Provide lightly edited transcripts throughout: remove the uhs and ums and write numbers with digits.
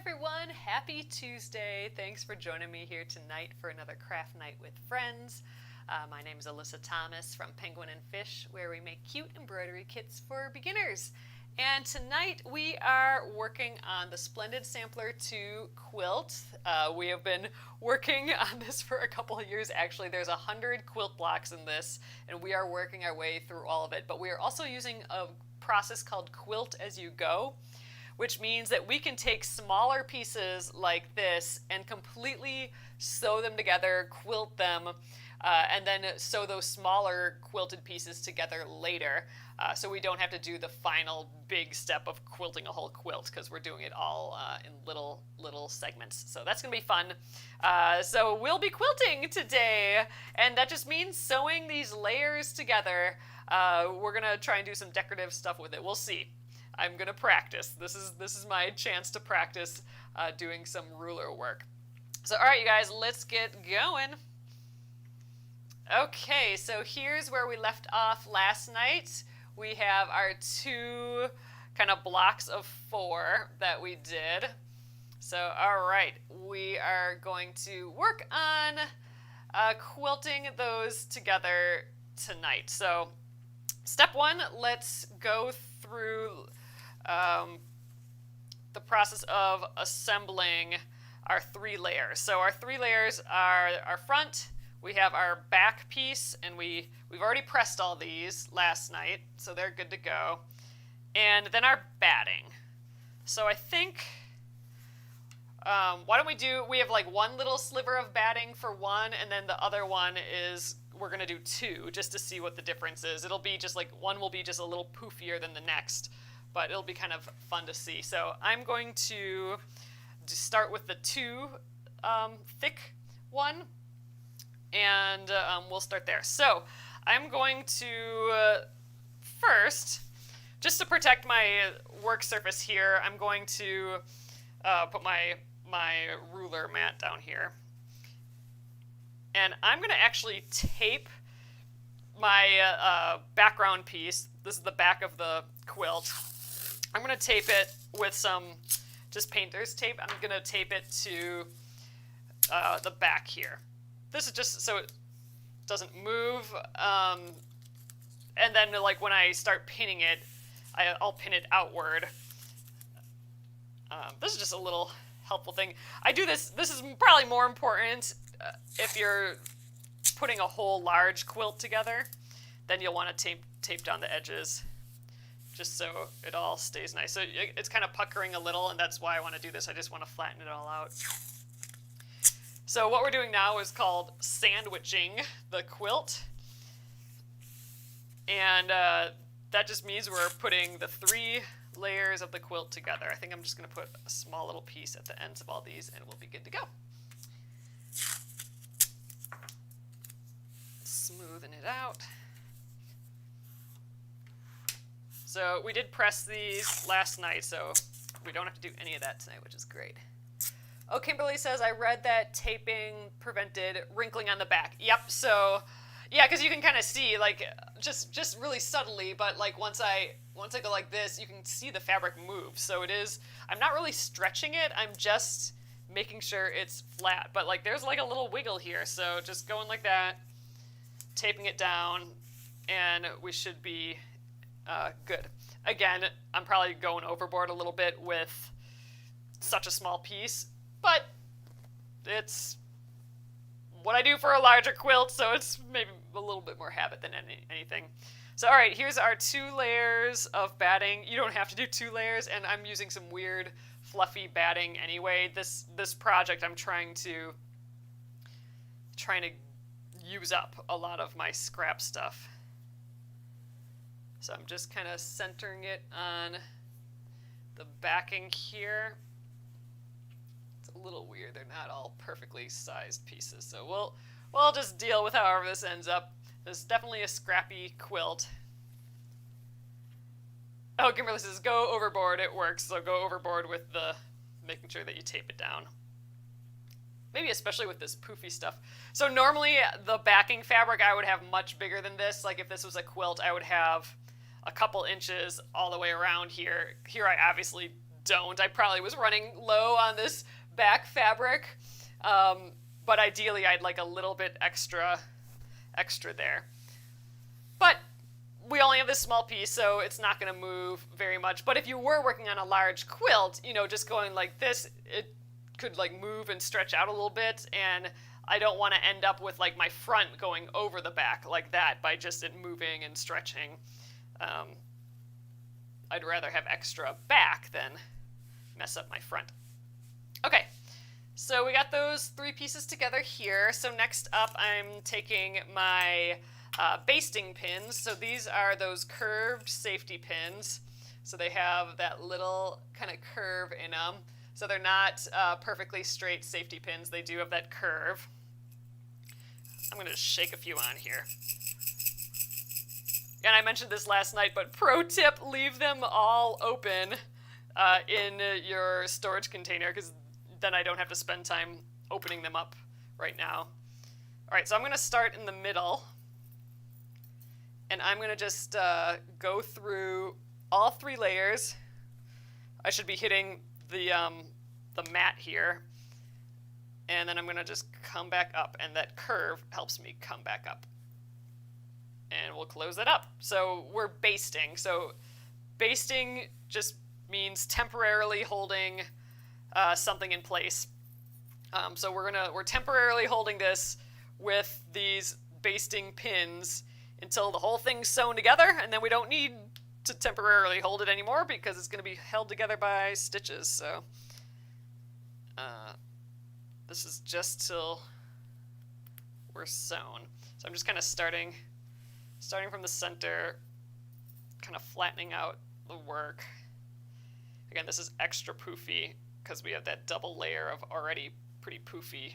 everyone, happy Tuesday. Thanks for joining me here tonight for another craft night with friends. My name is Alyssa Thomas from Penguin and Fish, where we make cute embroidery kits for beginners. And tonight we are working on the Splendid Sampler 2 quilt. We have been working on this for a couple of years. Actually, there's 100 quilt blocks in this, and we are working our way through all of it. But we are also using a process called quilt-as-you-go, which means that we can take smaller pieces like this and completely sew them together, quilt them, and then sew those smaller quilted pieces together later. So we don't have to do the final big step of quilting a whole quilt because we're doing it all in little segments. So that's going to be fun. So we'll be quilting today, and that just means sewing these layers together. We're going to try and do some decorative stuff with it. We'll see. I'm going to practice. This is my chance to practice doing some ruler work. So all right, you guys, let's get going. Okay, so here's where we left off last night. We have our two kind of blocks of 4 that we did. So all right, we are going to work on quilting those together tonight. So step 1, let's go through the process of assembling our 3 layers. So our 3 layers are our front, we have our back piece, and we've already pressed all these last night, so they're good to go. And then our batting. So I think, why don't we have like one little sliver of batting for one, and then the other one is, we're going to do 2 just to see what the difference is. It'll be just like, one will be just a little poofier than the next, but it'll be kind of fun to see. So I'm going to start with the 2 thick one, and we'll start there. So I'm going to first, just to protect my work surface here, I'm going to put my ruler mat down here. And I'm going to actually tape my background piece. This is the back of the quilt. I'm going to tape it with some just painter's tape. I'm going to tape it to the back here. This is just so it doesn't move. And then like when I start pinning it, I'll pin it outward. This is just a little helpful thing. I do this. This is probably more important if you're putting a whole large quilt together. Then you'll want to tape down the edges, just so it all stays nice. So it's kind of puckering a little, and that's why I want to do this. I just want to flatten it all out. So what we're doing now is called sandwiching the quilt. And that just means we're putting the 3 layers of the quilt together. I think I'm just going to put a small little piece at the ends of all these, and we'll be good to go. Smoothing it out. So we did press these last night, so we don't have to do any of that tonight, which is great. Oh, Kimberly says, I read that taping prevented wrinkling on the back. Yep, so, yeah, because you can kind of see, like, just really subtly, but, like, once I go like this, you can see the fabric move. So it is, I'm not really stretching it, I'm just making sure it's flat. But, like, there's, like, a little wiggle here, so just going like that, taping it down, and we should be good. Again, I'm probably going overboard a little bit with such a small piece, but it's what I do for a larger quilt, so it's maybe a little bit more habit than anything. So all right, here's our 2 layers of batting. You don't have to do 2 layers, and I'm using some weird fluffy batting anyway. This project, I'm trying to use up a lot of my scrap stuff. So I'm just kind of centering it on the backing here. It's a little weird. They're not all perfectly sized pieces. So we'll just deal with however this ends up. This is definitely a scrappy quilt. Oh, Kimberly says, go overboard. It works. So go overboard with the making sure that you tape it down. Maybe especially with this poofy stuff. So normally the backing fabric I would have much bigger than this. Like if this was a quilt, I would have a couple inches all the way around here. Here I obviously don't. I probably was running low on this back fabric, but ideally I'd like a little bit extra there. But we only have this small piece, so it's not going to move very much. But if you were working on a large quilt, you know, just going like this, it could like move and stretch out a little bit, and I don't want to end up with like my front going over the back like that by just it moving and stretching. I'd rather have extra back than mess up my front. Okay, so we got those 3 pieces together here. So next up, I'm taking my basting pins. So these are those curved safety pins. So they have that little kind of curve in them. So they're not perfectly straight safety pins. They do have that curve. I'm going to shake a few on here. And I mentioned this last night, but pro tip, leave them all open in your storage container, because then I don't have to spend time opening them up right now. All right, so I'm going to start in the middle. And I'm going to just go through all 3 layers. I should be hitting the mat here. And then I'm going to just come back up, and that curve helps me come back up. And we'll close it up. So we're basting. So basting just means temporarily holding something in place. So we're temporarily holding this with these basting pins until the whole thing's sewn together, and then we don't need to temporarily hold it anymore because it's going to be held together by stitches. So this is just till we're sewn. So I'm just kind of starting from the center, kind of flattening out the work. Again, this is extra poofy because we have that double layer of already pretty poofy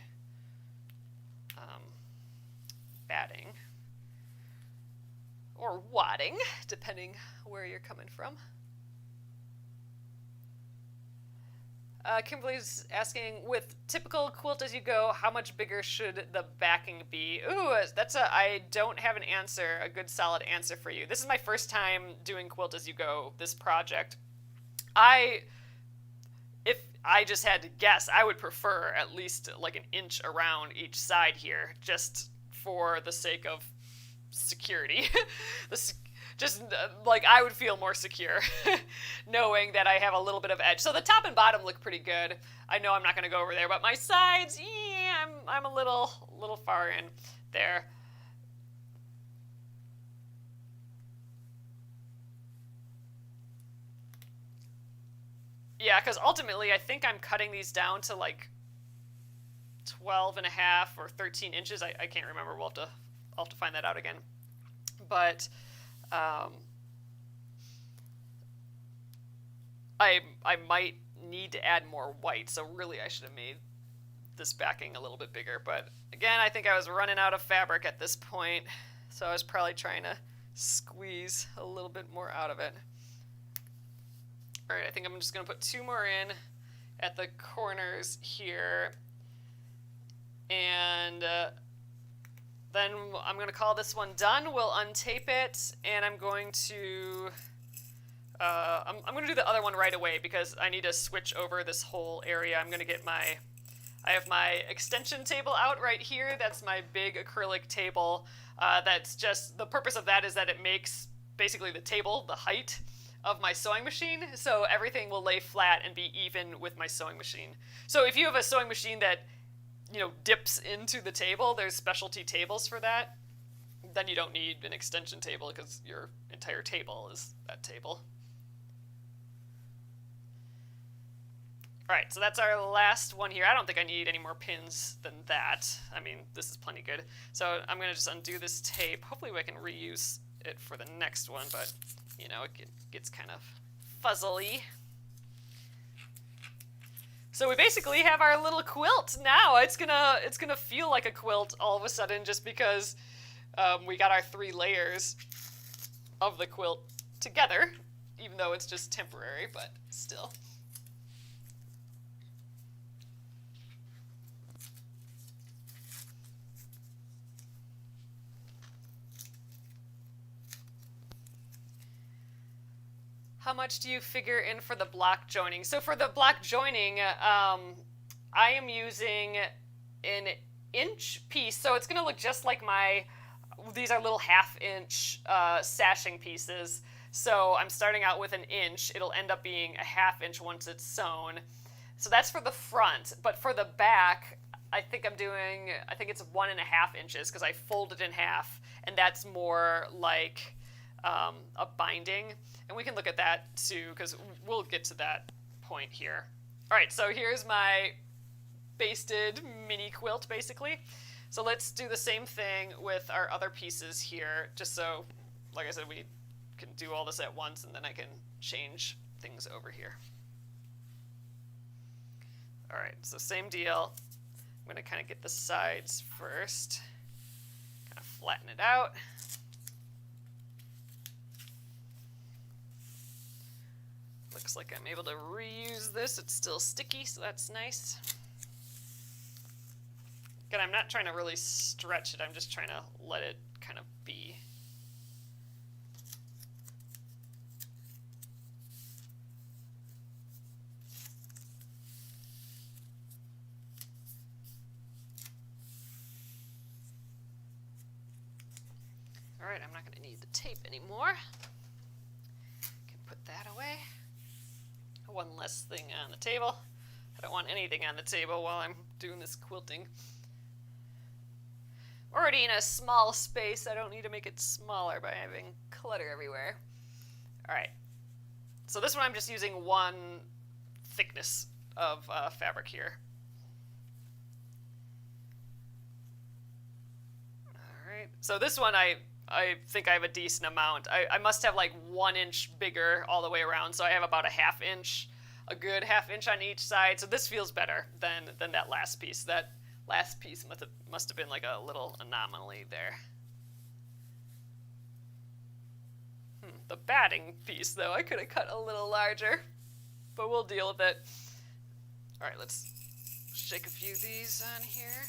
batting. Or wadding, depending where you're coming from. Kimberly's asking, with typical quilt-as-you-go, how much bigger should the backing be? Ooh, I don't have a good solid answer for you. This is my first time doing quilt-as-you-go, this project. If I just had to guess, I would prefer at least like an inch around each side here, just for the sake of security. I would feel more secure knowing that I have a little bit of edge. So the top and bottom look pretty good. I know I'm not going to go over there, but my sides, yeah, I'm a little far in there. Yeah, because ultimately I think I'm cutting these down to like 12 and a half or 13 inches. I can't remember. I'll have to find that out again. But I might need to add more white, so really I should have made this backing a little bit bigger. But again, I think I was running out of fabric at this point, so I was probably trying to squeeze a little bit more out of it. All right, I think I'm just going to put 2 more in at the corners here. And then I'm going to call this one done. We'll untape it, and I'm going to I'm going to do the other one right away because I need to switch over this whole area. I'm going to get I have my extension table out right here. That's my big acrylic table. That's just, the purpose of that is that it makes basically the table the height of my sewing machine, so everything will lay flat and be even with my sewing machine. So if you have a sewing machine that, you know, dips into the table, there's specialty tables for that, then you don't need an extension table because your entire table is that table. All right, so that's our last one here. I don't think I need any more pins than that. I mean, this is plenty good. So I'm going to just undo this tape. Hopefully I can reuse it for the next one, but, you know, it gets kind of fuzzily. So we basically have our little quilt now. It's gonna feel like a quilt all of a sudden just because we got our 3 layers of the quilt together, even though it's just temporary, but still. How much do you figure in for the block joining? So for the block joining, I am using an inch piece, so it's going to look just like these are little 1/2 inch sashing pieces. So I'm starting out with an inch. It'll end up being a 1/2 inch once it's sewn. So that's for the front, but for the back, I think it's 1.5 inches because I fold it in half, and that's more like a binding. And we can look at that too because we'll get to that point here. All right, so here's my basted mini quilt basically. So let's do the same thing with our other pieces here, just so, like I said, we can do all this at once and then I can change things over here. All right, so same deal. I'm going to kind of get the sides first, kind of flatten it out. Looks like I'm able to reuse this. It's still sticky, so that's nice. Again, I'm not trying to really stretch it. I'm just trying to let it kind of be. All right, I'm not going to need the tape anymore. Can put that away. One less thing on the table. I don't want anything on the table while I'm doing this quilting. Already in a small space, I don't need to make it smaller by having clutter everywhere. All right, so this one I'm just using one thickness of fabric here. All right, so this one I think I have a decent amount. I must have like 1 inch bigger all the way around, so I have about a 1/2 inch, a good 1/2 inch on each side. So this feels better than that last piece. That last piece must have been like a little anomaly there. The batting piece, though, I could have cut a little larger, but we'll deal with it. All right, let's shake a few of these on here.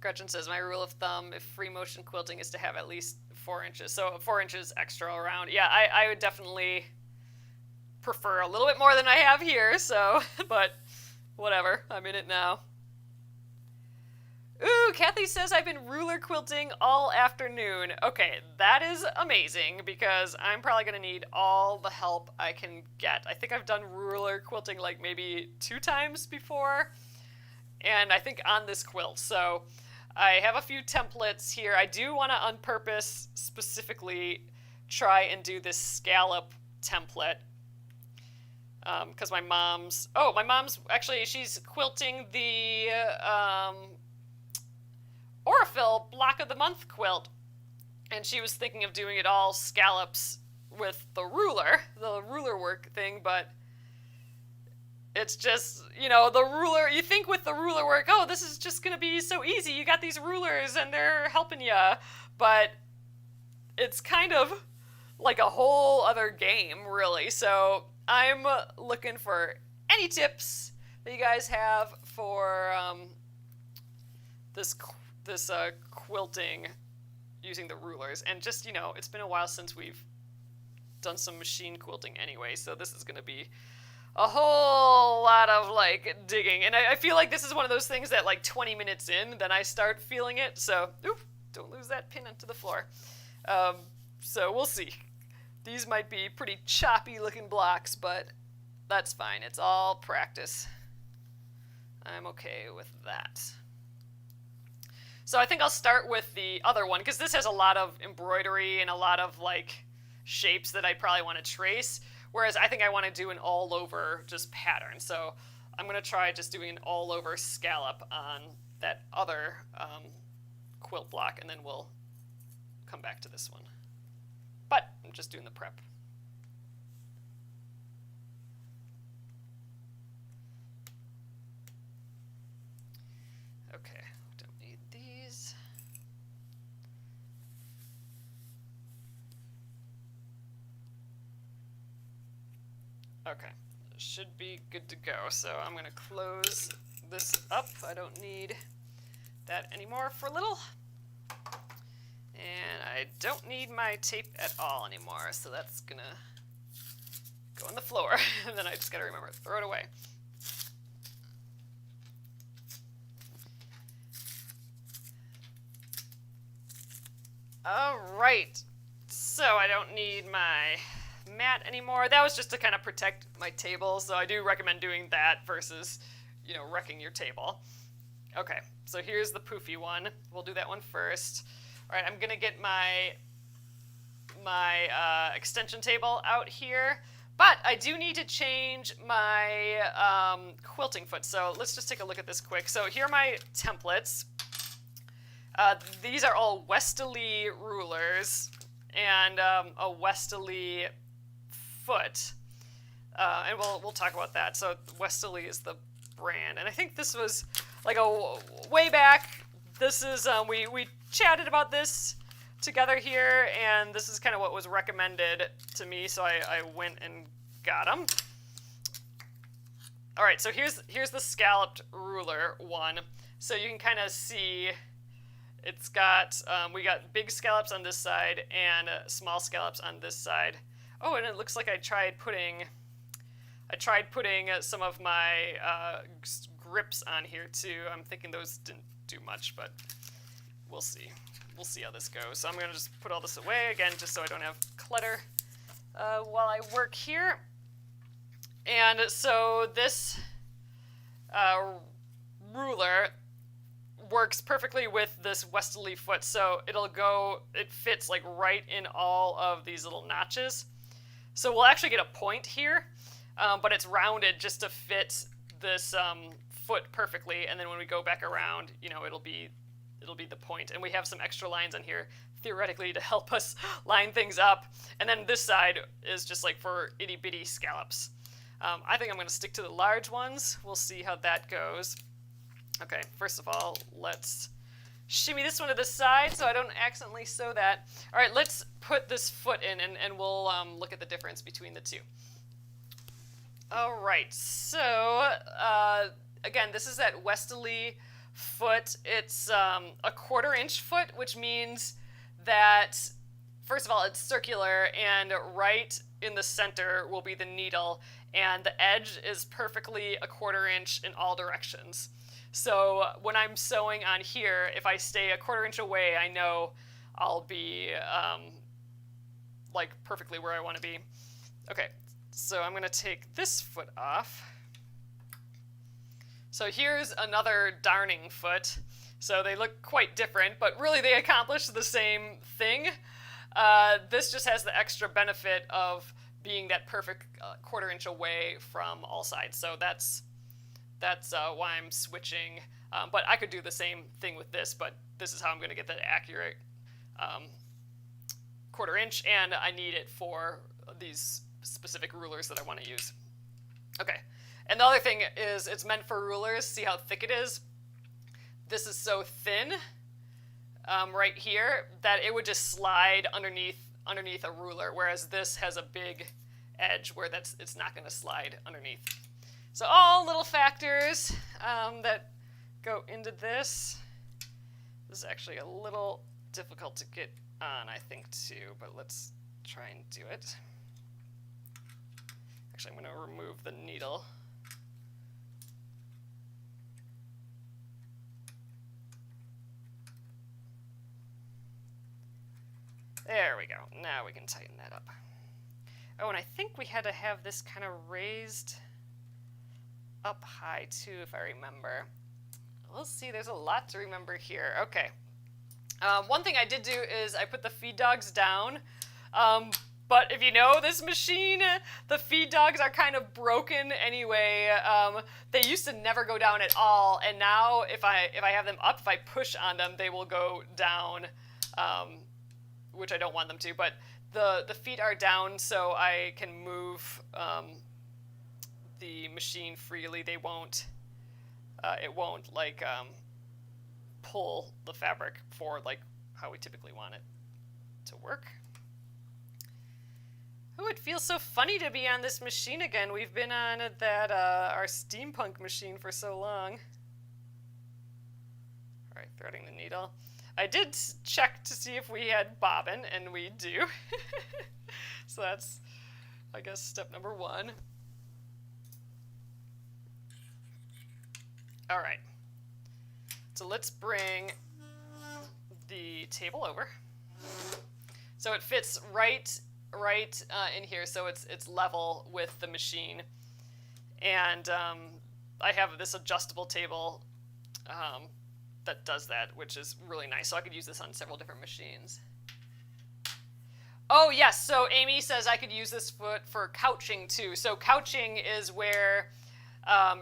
Gretchen says, my rule of thumb, if free motion quilting, is to have at least 4 inches. So 4 inches extra around. Yeah, I would definitely prefer a little bit more than I have here, so, but whatever, I'm in it now. Ooh, Kathy says I've been ruler quilting all afternoon. Okay, that is amazing because I'm probably going to need all the help I can get. I think I've done ruler quilting like maybe 2 times before, and I think on this quilt, so I have a few templates here. I do want to on purpose specifically try and do this scallop template because my mom's actually, she's quilting the Aurifil Block of the Month quilt, and she was thinking of doing it all scallops with the ruler work thing, but it's just, the ruler, you think with the ruler work, oh, this is just going to be so easy. You got these rulers and they're helping you. But it's kind of like a whole other game, really. So I'm looking for any tips that you guys have for this quilting using the rulers. And just, it's been a while since we've done some machine quilting anyway. So this is going to be a whole lot of digging, and I feel like this is one of those things that 20 minutes in, then I start feeling it. So, don't lose that pin onto the floor. So we'll see. These might be pretty choppy looking blocks, but that's fine. It's all practice. I'm okay with that. So I think I'll start with the other one because this has a lot of embroidery and a lot of shapes that I probably want to trace. Whereas I think I want to do an all-over just pattern. So I'm going to try just doing an all-over scallop on that other quilt block, and then we'll come back to this one. But I'm just doing the prep. Okay, don't need these. Okay, should be good to go. So I'm going to close this up. I don't need that anymore for a little. And I don't need my tape at all anymore, so that's gonna go on the floor. And then I just gotta remember, throw it away. All right, so I don't need my mat anymore. That was just to kind of protect my table, so I do recommend doing that versus, you know, wrecking your table. Okay, so here's the poofy one. We'll do that one first. All right, I'm gonna get my extension table out here, but I do need to change my quilting foot. So let's just take a look at this quick. So here are my templates. These are all westerly rulers and a westerly foot, and we'll talk about that. So westerly is the brand, and I think this was like a way back. This is we chatted about this together here, and this is kind of what was recommended to me, so I went and got them. All right, so here's the Scalloped Ruler one. So you can kind of see it's got we got big scallops on this side and small scallops on this side. Oh, and it looks like I tried putting some of my grips on here too. I'm thinking those didn't do much, but we'll see. We'll see how this goes. So I'm going to just put all this away again, just so I don't have clutter while I work here. And so this ruler works perfectly with this westerly foot. So it fits like right in all of these little notches. So we'll actually get a point here, but it's rounded just to fit this foot perfectly. And then when we go back around, you know, it'll be the point. And we have some extra lines on here theoretically to help us line things up. And then this side is just like for itty bitty scallops. I think I'm going to stick to the large ones. We'll see how that goes. Okay, first of all, let's shimmy this one to the side so I don't accidentally sew that. All right, let's put this foot in, and we'll look at the difference between the two. All right, so again, this is that westerly foot. It's a 1/4 inch foot, which means that, first of all, it's circular, and right in the center will be the needle, and the edge is perfectly a 1/4 inch in all directions. So when I'm sewing on here, if I stay a 1/4 inch away, I know I'll be like perfectly where I want to be. Okay, so I'm going to take this foot off. So here's another darning foot. So they look quite different, but really they accomplish the same thing. This just has the extra benefit of being that perfect 1/4 inch away from all sides. So that's why I'm switching. But I could do the same thing with this, but this is how I'm going to get that accurate 1/4 inch, and I need it for these specific rulers that I want to use. Okay, and the other thing is it's meant for rulers. See how thick it is? This is so thin right here that it would just slide underneath a ruler, whereas this has a big edge where it's not going to slide underneath. So all little factors that go into this. This is actually a little difficult to get on, I think, too, but let's try and do it. Actually, I'm going to remove the needle. There we go. Now we can tighten that up. Oh, and I think we had to have this kind of raised up high too, if I remember. We'll see, there's a lot to remember here. Okay. One thing I did do is I put the feed dogs down, but if you know this machine, the feed dogs are kind of broken anyway. They used to never go down at all, and now if I have them up, if I push on them, they will go down, which I don't want them to, but the feet are down so I can move the machine freely. They won't, it won't like pull the fabric forward like how we typically want it to work. Oh, it feels so funny to be on this machine again. We've been on that our steampunk machine for so long. All right, threading the needle. I did check to see if we had bobbin, and we do. So that's, I guess, step number 1. All right. So let's bring the table over. So it fits right in here, so it's level with the machine. And I have this adjustable table that does that, which is really nice. So I could use this on several different machines. Oh, yes. So Amy says I could use this foot for couching, too. So couching is where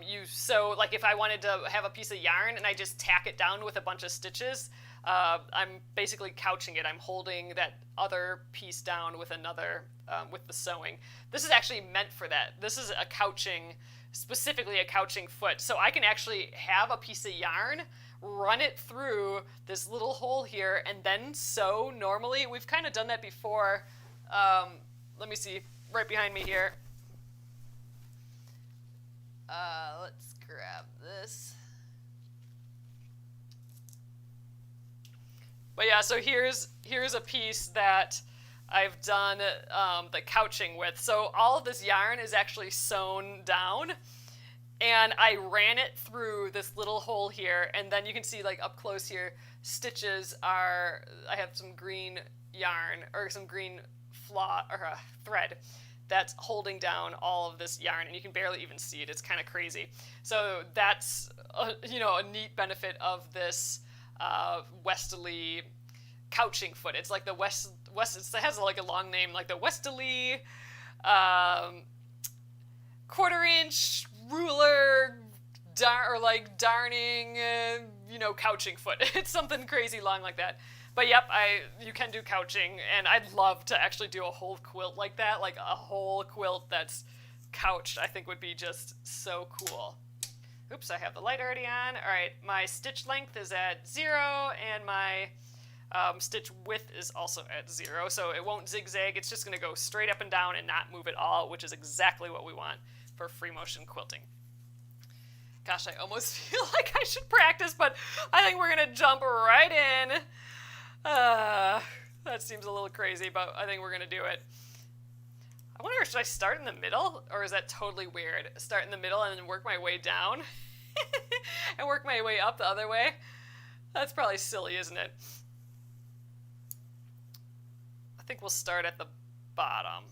you sew, like if I wanted to have a piece of yarn and I just tack it down with a bunch of stitches, I'm basically couching it. I'm holding that other piece down with another, with the sewing. This is actually meant for that. This is a couching, specifically a couching foot. So I can actually have a piece of yarn, run it through this little hole here, and then sew normally. We've kind of done that before. Let me see, right behind me here. Let's grab this. But yeah, so here's a piece that I've done the couching with. So all of this yarn is actually sewn down, and I ran it through this little hole here, and then you can see, like, up close here, stitches are, I have some green yarn, or some green thread that's holding down all of this yarn, and you can barely even see it. It's kind of crazy. So that's a neat benefit of this Westerly couching foot. It's like the it has like a long name, like the Westerly 1/4-inch ruler darning couching foot. It's something crazy long like that. But yep, you can do couching, and I'd love to actually do a whole quilt like that, like a whole quilt that's couched. I think would be just so cool. Oops, I have the light already on. All right, my stitch length is at 0, and my stitch width is also at 0, so it won't zigzag. It's just going to go straight up and down and not move at all, which is exactly what we want for free motion quilting. Gosh, I almost feel like I should practice, but I think we're going to jump right in. That seems a little crazy, but I think we're going to do it. I wonder, should I start in the middle, or is that totally weird? Start in the middle and then work my way down? And work my way up the other way? That's probably silly, isn't it? I think we'll start at the bottom.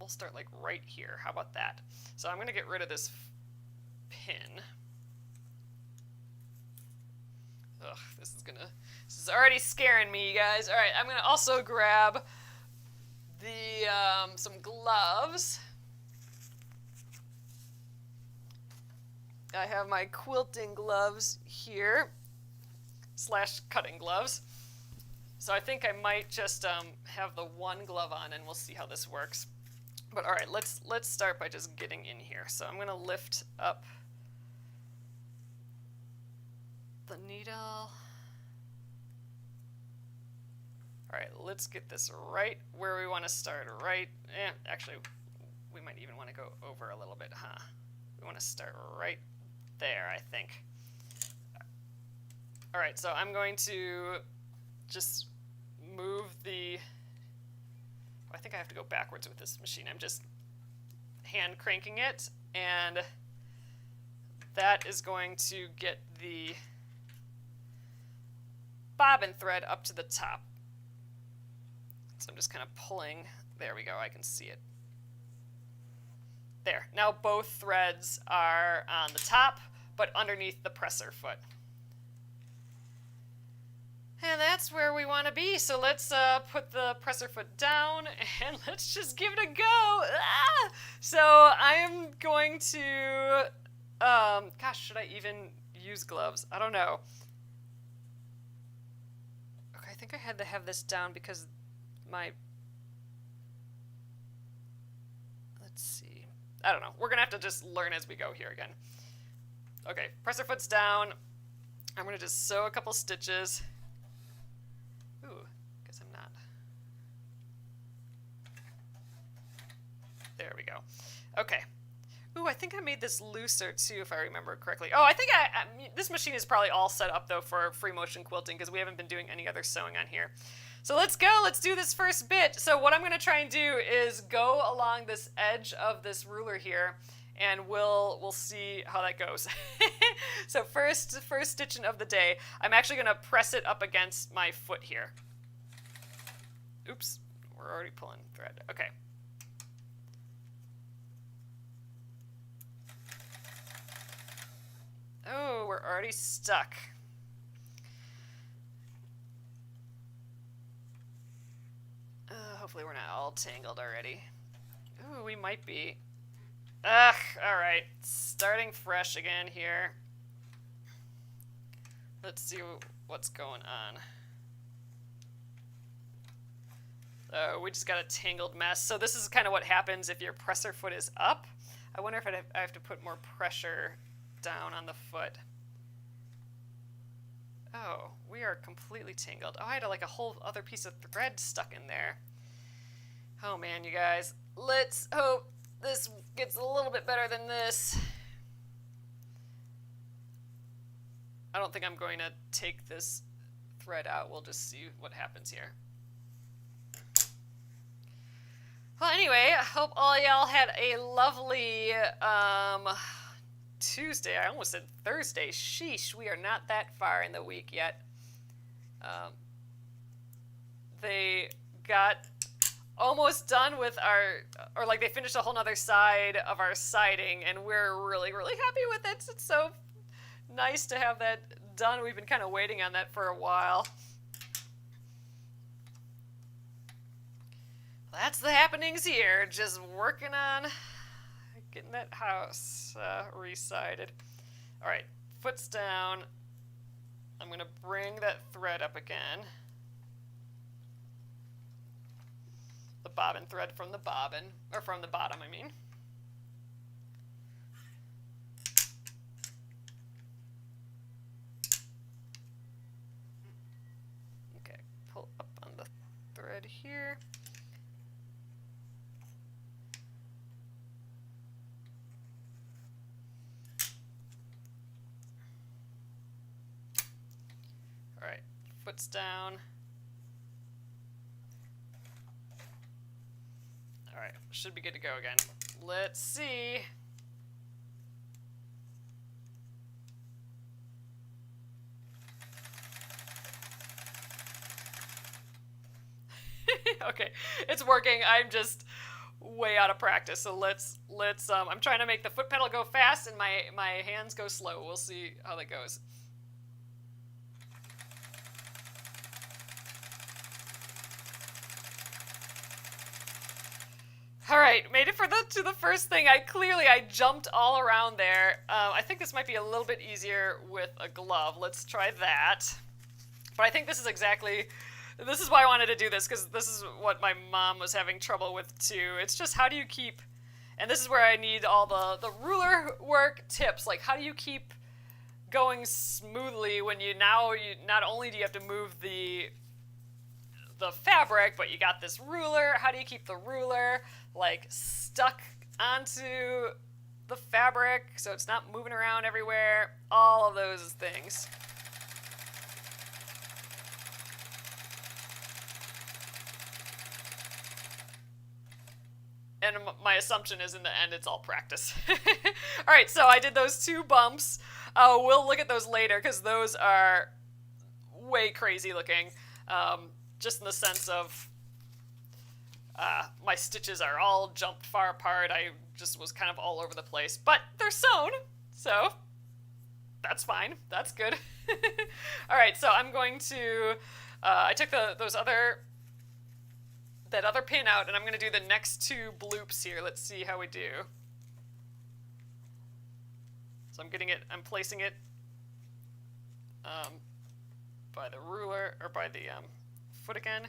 We'll start like right here. How about that? So I'm going to get rid of this pin. Ugh, this is already scaring me, you guys. All right, I'm going to also grab the some gloves. I have my quilting gloves here, / cutting gloves. So I think I might just have the one glove on, and we'll see how this works. But all right, let's start by just getting in here. So I'm going to lift up the needle. All right, let's get this right where we want to start. Actually, we might even want to go over a little bit, huh? We want to start right there, I think. All right, so I'm going to just move the... I think I have to go backwards with this machine. I'm just hand cranking it, and that is going to get the bobbin thread up to the top. So I'm just kind of pulling. There we go. I can see it. There. Now both threads are on the top, but underneath the presser foot. And that's where we want to be. So let's put the presser foot down, and let's just give it a go. Ah! So I am going to... gosh, should I even use gloves? I don't know. Okay, I think I had to have this down because let's see. I don't know. We're going to have to just learn as we go here again. Okay, presser foot's down. I'm going to just sew a couple stitches. Ooh, guess I'm not. There we go. Okay. Ooh, I think I made this looser too, if I remember correctly. Oh, I think this machine is probably all set up though for free motion quilting because we haven't been doing any other sewing on here. So let's go. Let's do this first bit. So what I'm going to try and do is go along this edge of this ruler here, and we'll see how that goes. So first stitching of the day, I'm actually going to press it up against my foot here. Oops, we're already pulling thread. Okay. Oh, we're already stuck. Hopefully we're not all tangled already. Ooh, we might be. Ugh, alright. Starting fresh again here. Let's see what's going on. Oh, we just got a tangled mess. So this is kind of what happens if your presser foot is up. I wonder if I have to put more pressure down on the foot. Oh, we are completely tangled. Oh, I had like a whole other piece of thread stuck in there. Oh man, you guys. Let's hope this gets a little bit better than this. I don't think I'm going to take this thread out. We'll just see what happens here. Well, anyway, I hope all y'all had a lovely Tuesday. I almost said Thursday. Sheesh, we are not that far in the week yet. They got almost done with or like they finished a whole nother side of our siding, and we're really, really happy with it. It's so nice to have that done. We've been kind of waiting on that for a while. That's the happenings here. Just working on getting that house re-sided. All right, foot's down. I'm going to bring that thread up again. The bobbin thread from the bobbin, or from the bottom, I mean. Okay, pull up on the thread here. All right, foot's down. All right, should be good to go again. Let's see. Okay, it's working. I'm just way out of practice. So let's I'm trying to make the foot pedal go fast and my hands go slow. We'll see how that goes. All right, made it to the first thing. I jumped all around there. I think this might be a little bit easier with a glove. Let's try that. But I think this is why I wanted to do this, because this is what my mom was having trouble with too. It's just how do you keep, and this is where I need all the ruler work tips. Like, how do you keep going smoothly when not only do you have to move the fabric, but you got this ruler. How do you keep the ruler like stuck onto the fabric so it's not moving around everywhere? All of those things. And my assumption is in the end it's all practice. All right, so I did those 2 bumps. We'll look at those later because those are way crazy looking. Just in the sense of my stitches are all jumped far apart. I just was kind of all over the place. But they're sewn, so that's fine. That's good. All right, so I'm going to... I took that other pin out, and I'm going to do the next 2 bloops here. Let's see how we do. So I'm placing it by the ruler, or by the foot again.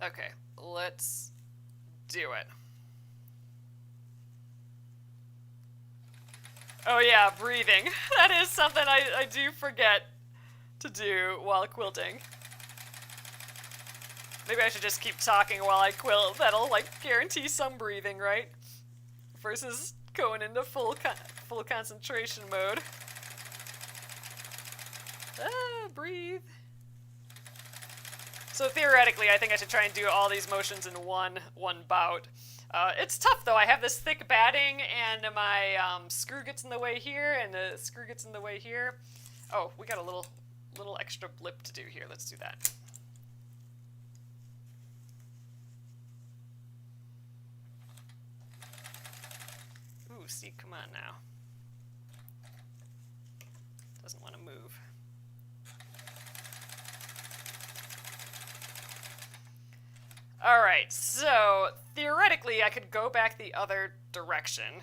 Okay, let's do it. Oh yeah, breathing. That is something I do forget to do while quilting. Maybe I should just keep talking while I quilt. That'll, like, guarantee some breathing, right? Versus going into full concentration mode. Breathe. So theoretically, I think I should try and do all these motions in one bout. It's tough, though. I have this thick batting, and my screw gets in the way here, and the screw gets in the way here. Oh, we got a little extra blip to do here. Let's do that. Ooh, see, come on now. Doesn't want to move. Alright, so theoretically I could go back the other direction.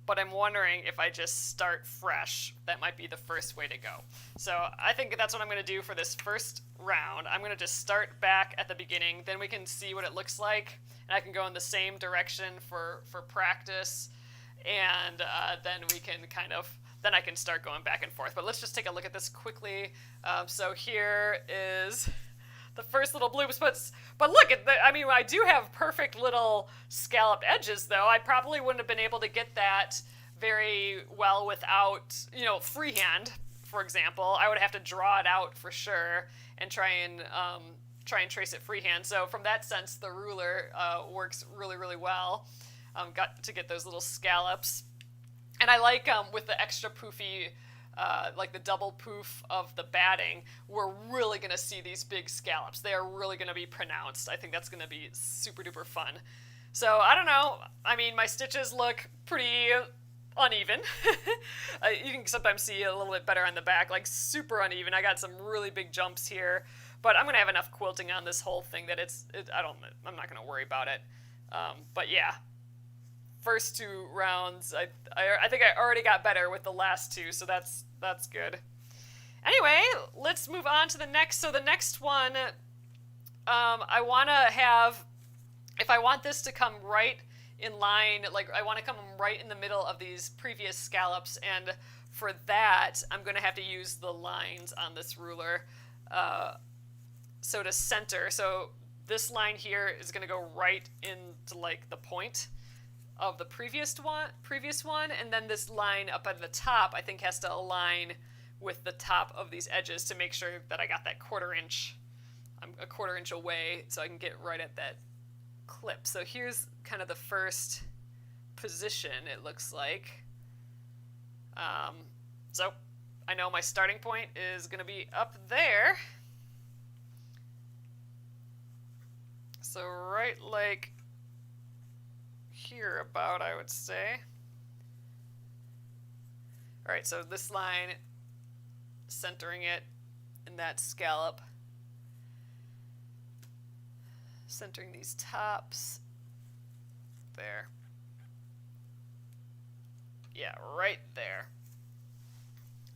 But I'm wondering if I just start fresh. That might be the first way to go. So I think that's what I'm going to do for this first round. I'm going to just start back at the beginning, then we can see what it looks like, and I can go in the same direction for practice, and then we can then I can start going back and forth. But let's just take a look at this quickly. So here is the first little bloops, but look, I do have perfect little scalloped edges, though. I probably wouldn't have been able to get that very well without, freehand, for example. I would have to draw it out for sure and try and trace it freehand. So from that sense, the ruler works really, really well. Got to get those little scallops. And I like, with the extra poofy, like the double poof of the batting, we're really going to see these big scallops. They are really going to be pronounced. I think that's going to be super duper fun. So, I don't know. I mean, my stitches look pretty uneven. You can sometimes see a little bit better on the back, like super uneven. I got some really big jumps here. But I'm going to have enough quilting on this whole thing that I'm not going to worry about it. But yeah. First two rounds, I think I already got better with the last two, so that's good. Anyway, let's move on to the next. So the next one, I want to have, if I want this to come right in line, like I want to come right in the middle of these previous scallops, and for that, I'm going to have to use the lines on this ruler. So to center, so this line here is going to go right into like the point of the previous one, and then this line up at the top I think has to align with the top of these edges to make sure that I got that I'm a quarter inch away so I can get right at that clip. So here's kind of the first position, it looks like. So I know my starting point is going to be up there. So right like here about, I would say. Alright, so this line, centering it in that scallop. Centering these tops. There. Yeah, right there.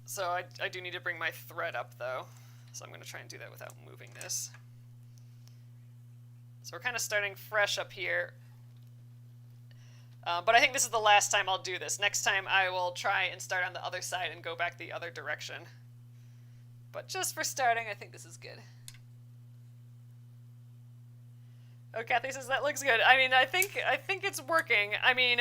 So I do need to bring my thread up, though. So I'm going to try and do that without moving this. So we're kind of starting fresh up here. But I think this is the last time I'll do this. Next time I will try and start on the other side and go back the other direction. But just for starting, I think this is good. Oh, Kathy says that looks good. I mean, I think it's working. I mean,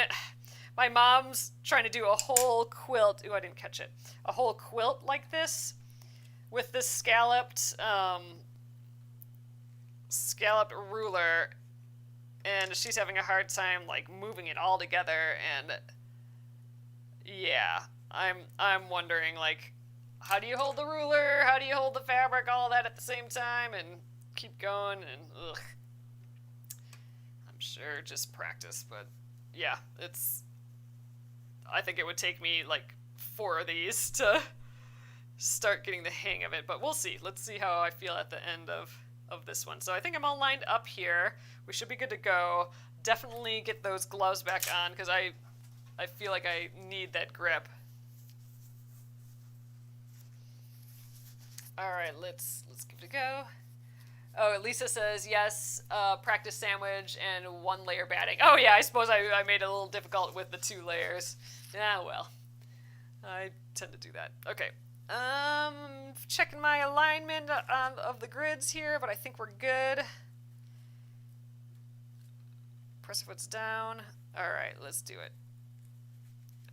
my mom's trying to do a whole quilt. Ooh, I didn't catch it. A whole quilt like this with this scalloped ruler. And she's having a hard time like moving it all together, and yeah, I'm wondering like, how do you hold the ruler? How do you hold the fabric? All that at the same time and keep going? And ugh, I'm sure just practice, but yeah, I think it would take me like 4 of these to start getting the hang of it, but we'll see. Let's see how I feel at the end of this one. So I think I'm all lined up here. We should be good to go. Definitely get those gloves back on because I feel like I need that grip. All right, let's give it a go. Oh, Lisa says yes. Practice sandwich and 1 layer batting. Oh yeah, I suppose I made it a little difficult with the 2 layers. Ah well, I tend to do that. Okay, Checking my alignment of the grids here, but I think we're good. Presser foot's down. All right, let's do it.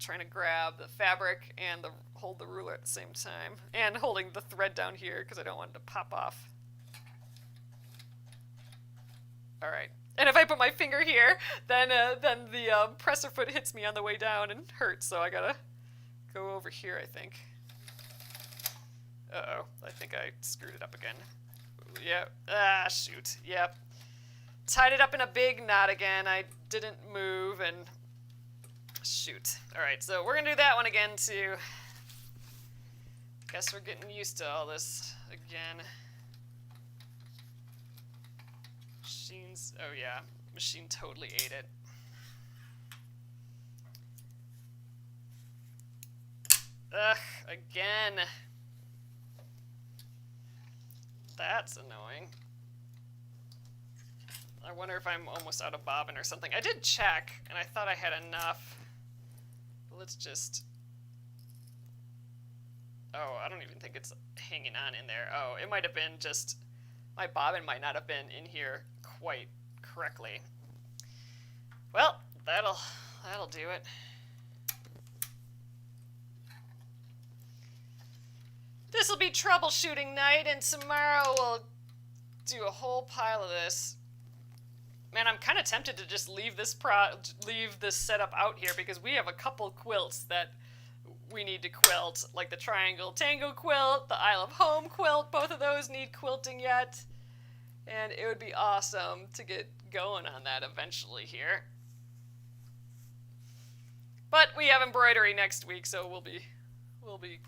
Trying to grab the fabric and hold the ruler at the same time, and holding the thread down here because I don't want it to pop off. All right, and if I put my finger here, then the presser foot hits me on the way down and hurts. So I gotta go over here, I think. Uh-oh, I think I screwed it up again. Yep. Ah, shoot. Yep. Tied it up in a big knot again. I didn't move and shoot. Alright, so we're going to do that one again too. Guess we're getting used to all this again. Machines. Oh yeah, machine totally ate it. Ugh, again. That's annoying. I wonder if I'm almost out of bobbin or something. I did check, and I thought I had enough. But let's just... Oh, I don't even think it's hanging on in there. Oh, it might have been just... My bobbin might not have been in here quite correctly. Well, that'll do it. This'll be troubleshooting night, and tomorrow we'll do a whole pile of this. Man, I'm kind of tempted to just leave this setup out here because we have a couple quilts that we need to quilt, like the Triangle Tango quilt, the Isle of Home quilt. Both of those need quilting yet, and it would be awesome to get going on that eventually here. But we have embroidery next week, so we'll be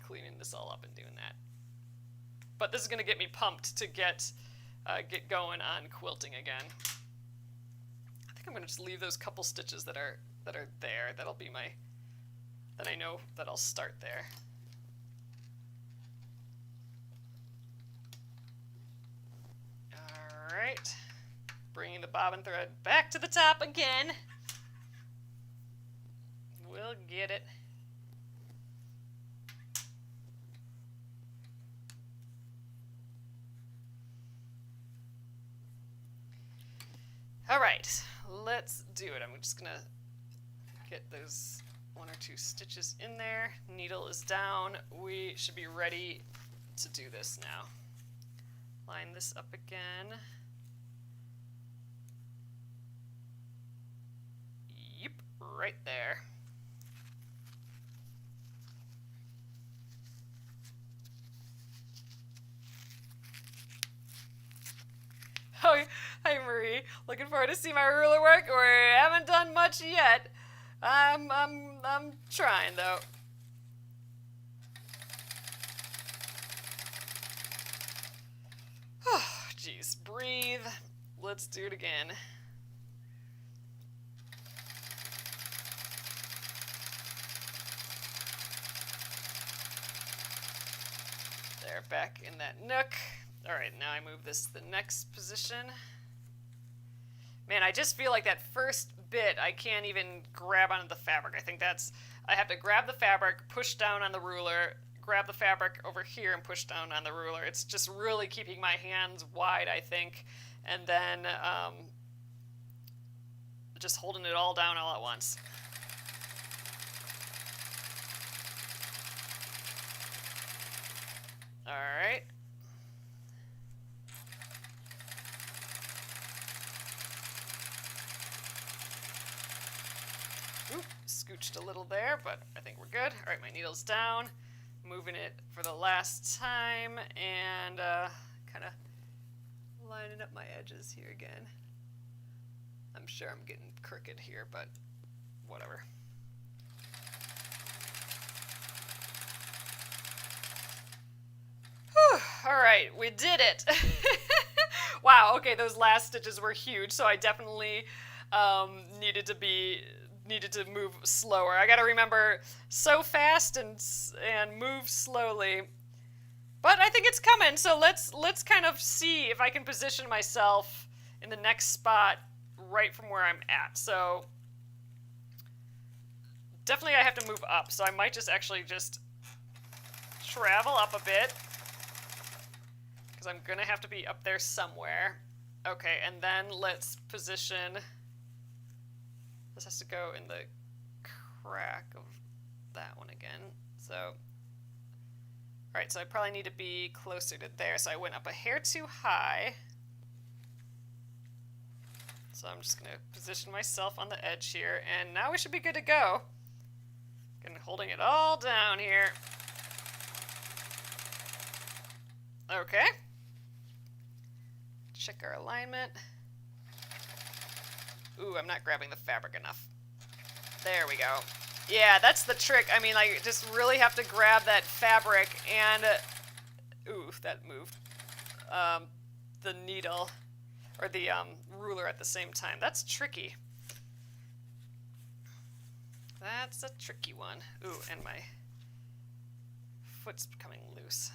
cleaning this all up and doing that. But this is going to get me pumped to get going on quilting again. I think I'm going to just leave those couple stitches that are there. That'll be my... Then I know that I'll start there. All right. Bringing the bobbin thread back to the top again. We'll get it. All right, let's do it. I'm just gonna get those 1 or 2 stitches in there. Needle is down. We should be ready to do this now. Line this up again. Yep, right there. Oh, hi Marie. Looking forward to see my ruler work. We haven't done much yet. I'm trying though. Oh, jeez. Breathe. Let's do it again. There, back in that nook. All right, now I move this to the next position. Man, I just feel like that first bit, I can't even grab onto the fabric. I think I have to grab the fabric, push down on the ruler, grab the fabric over here and push down on the ruler. It's just really keeping my hands wide, I think, and then just holding it all down all at once. All right. Oop, scooched a little there, but I think we're good. All right, my needle's down. Moving it for the last time and kind of lining up my edges here again. I'm sure I'm getting crooked here, but whatever. Whew, all right, we did it. Wow, okay, those last stitches were huge, so I definitely needed to move slower. I gotta remember sew fast and move slowly. But I think it's coming, so let's kind of see if I can position myself in the next spot right from where I'm at. So definitely I have to move up, so I might just actually just travel up a bit, because I'm going to have to be up there somewhere. Okay, and then let's position... This has to go in the crack of that one again. So, alright, so I probably need to be closer to there. So I went up a hair too high. So I'm just going to position myself on the edge here, and now we should be good to go. And holding it all down here. Okay. Check our alignment. Ooh, I'm not grabbing the fabric enough. There we go. Yeah, that's the trick. I mean, I just really have to grab that fabric and... ooh, that moved. The needle, or the ruler at the same time. That's tricky. That's a tricky one. Ooh, and my foot's becoming loose.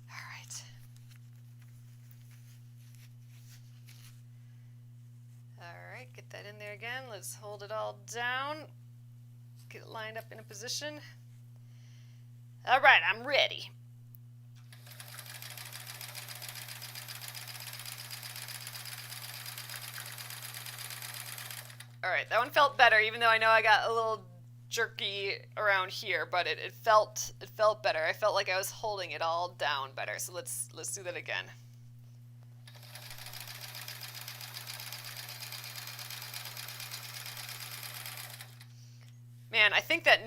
Alright. Alright, get that in there again. Let's hold it all down. Get it lined up in a position. Alright, I'm ready. Alright, that one felt better, even though I know I got a little jerky around here, but it felt better. I felt like I was holding it all down better. So let's do that again. Man, I think that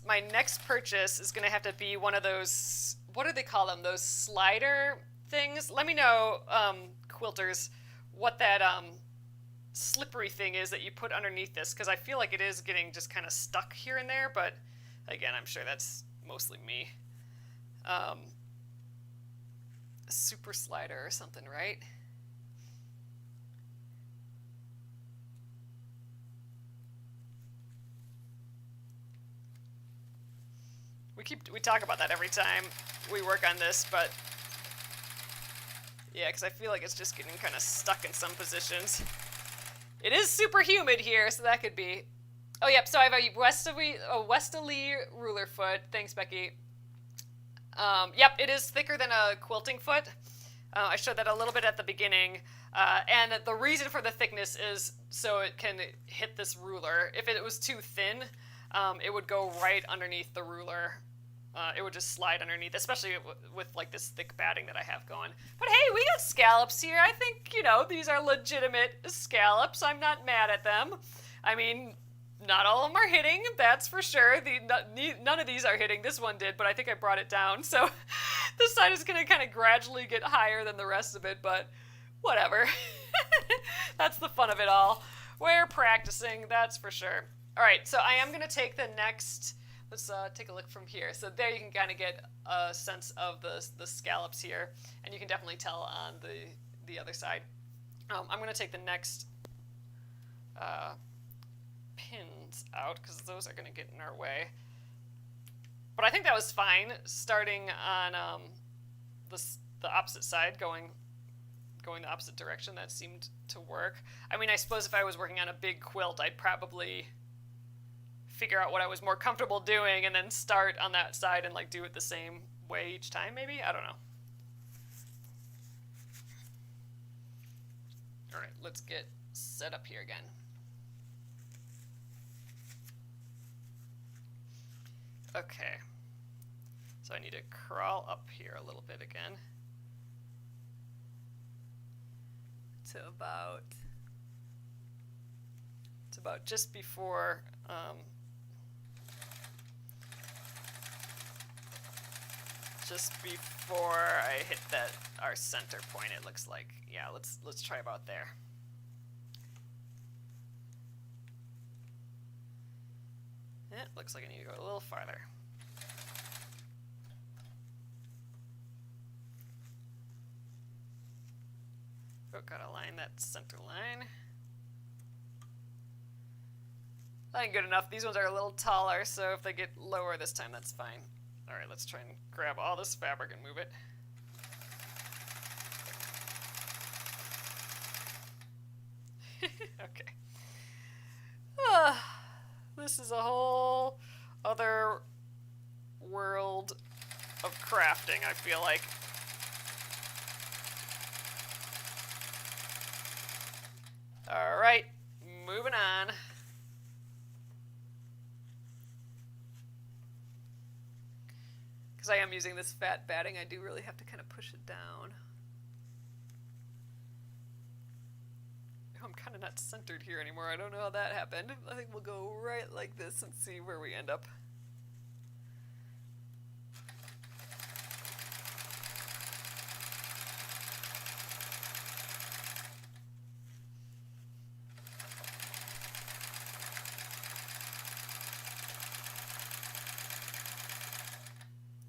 my next purchase is gonna have to be one of those, what do they call them? Those slider things? Let me know, quilters, what that slippery thing is that you put underneath this, because I feel like it is getting just kind of stuck here and there, but again, I'm sure that's mostly me. A super slider or something, right? We talk about that every time we work on this, but yeah, because I feel like it's just getting kind of stuck in some positions. It is super humid here, so that could be. Oh, yep, so I have a westerly ruler foot. Thanks, Becky. Yep, it is thicker than a quilting foot. I showed that a little bit at the beginning. And the reason for the thickness is so it can hit this ruler. If it was too thin, it would go right underneath the ruler. It would just slide underneath, especially with like this thick batting that I have going. But hey, we got scallops here. I think, you know, these are legitimate scallops. I'm not mad at them. I mean, not all of them are hitting, that's for sure. None of these are hitting. This one did, but I think I brought it down. So this side is going to kind of gradually get higher than the rest of it, but whatever. That's the fun of it all. We're practicing, that's for sure. All right, so I am going to take the next... Let's take a look from here. So there you can kind of get a sense of the scallops here, and you can definitely tell on the other side. I'm going to take the next pins out because those are going to get in our way. But I think that was fine, starting on the opposite side, going the opposite direction. That seemed to work. I mean, I suppose if I was working on a big quilt, I'd probably figure out what I was more comfortable doing and then start on that side and like do it the same way each time, maybe? I don't know. All right, let's get set up here again. Okay, so I need to crawl up here a little bit again to about just before I hit our center point. It looks like, yeah, let's try about there. It looks like I need to go a little farther. Oh, gotta line that center line. That ain't good enough. These ones are a little taller, so if they get lower this time, that's fine. All right, let's try and grab all this fabric and move it. Okay. This is a whole other world of crafting, I feel like. Alright, moving on. Because I am using this fat batting, I do really have to kind of push it down. Oh, I'm kind of not centered here anymore. I don't know how that happened. I think we'll go right like this and see where we end up.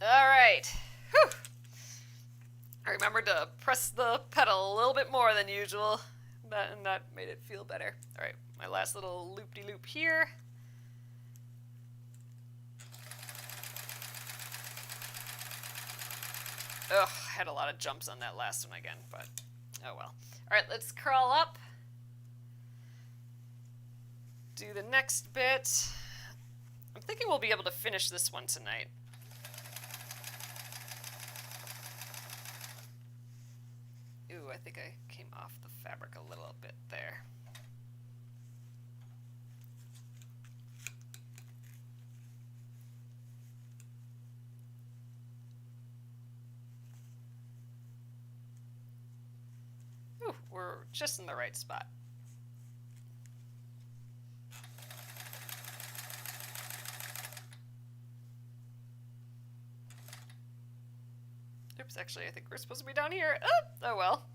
Alright. Whew. I remembered to press the pedal a little bit more than usual. And that made it feel better. Alright, my last little loop-de-loop here. Ugh, I had a lot of jumps on that last one again, but oh well. Alright, let's crawl up. Do the next bit. I'm thinking we'll be able to finish this one tonight. Ooh, I think I came off the fabric a little bit there. Ooh, we're just in the right spot. Oops, actually, I think we're supposed to be down here. Oh well.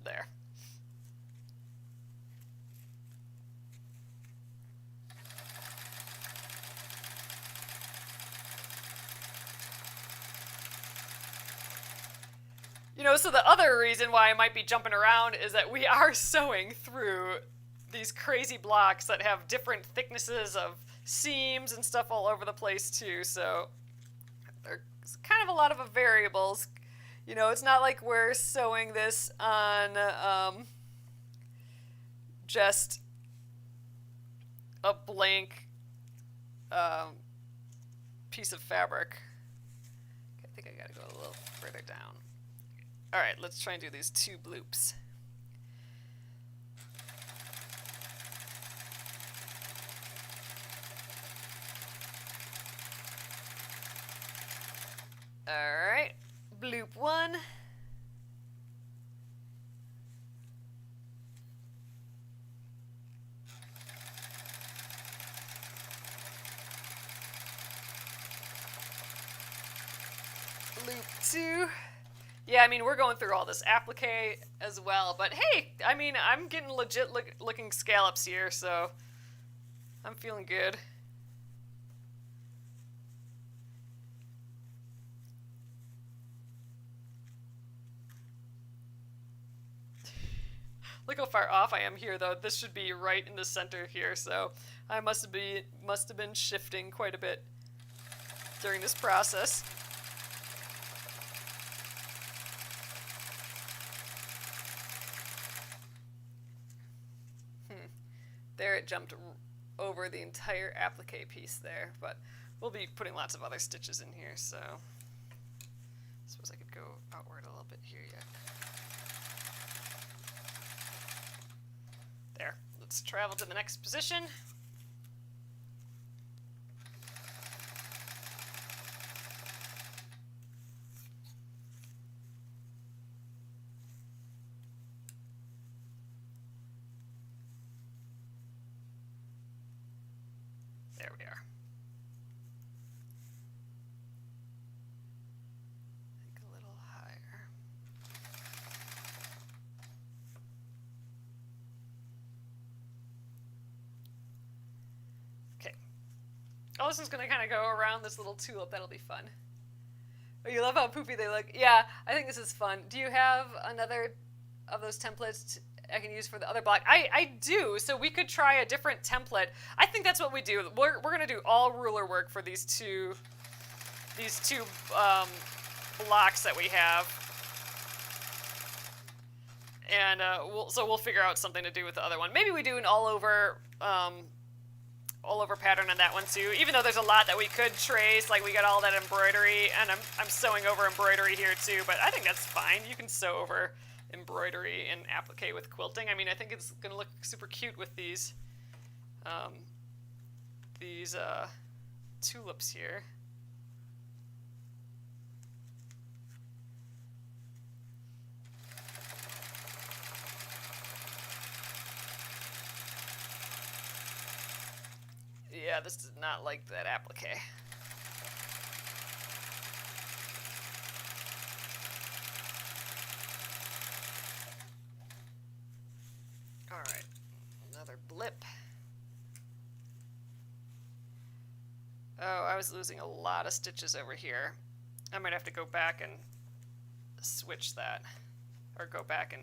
There. You know, so the other reason why I might be jumping around is that we are sewing through these crazy blocks that have different thicknesses of seams and stuff all over the place too, so there's kind of a lot of variables. You know, it's not like we're sewing this on just a blank piece of fabric. Okay, I think I gotta go a little further down. Alright, let's try and do these two loops. Alright, loop one. Loop two. Yeah, I mean, we're going through all this applique as well, but hey, I mean, I'm getting legit looking scallops here, so I'm feeling good. Look how far off I am here, though. This should be right in the center here, so I must have been shifting quite a bit during this process. There it jumped over the entire applique piece there, but we'll be putting lots of other stitches in here, so I suppose I could go outward a little bit here yet. There. Let's travel to the next position. There we are. I think a little higher. Okay. Alyssa's gonna kind of go around this little tulip. That'll be fun. Oh, you love how poofy they look. Yeah, I think this is fun. Do you have another of those templates I can use for the other block? I do, so we could try a different template. I think that's what we do. We're going to do all ruler work for these two blocks that we have. And we'll figure out something to do with the other one. Maybe we do an all over all over pattern on that one too, even though there's a lot that we could trace, like we got all that embroidery, and I'm sewing over embroidery here too, but I think that's fine. You can sew over embroidery and applique with quilting. I mean, I think it's going to look super cute with these tulips here. Yeah, this did not like that applique. Alright, another blip. Oh, I was losing a lot of stitches over here. I might have to go back and switch that, or go back and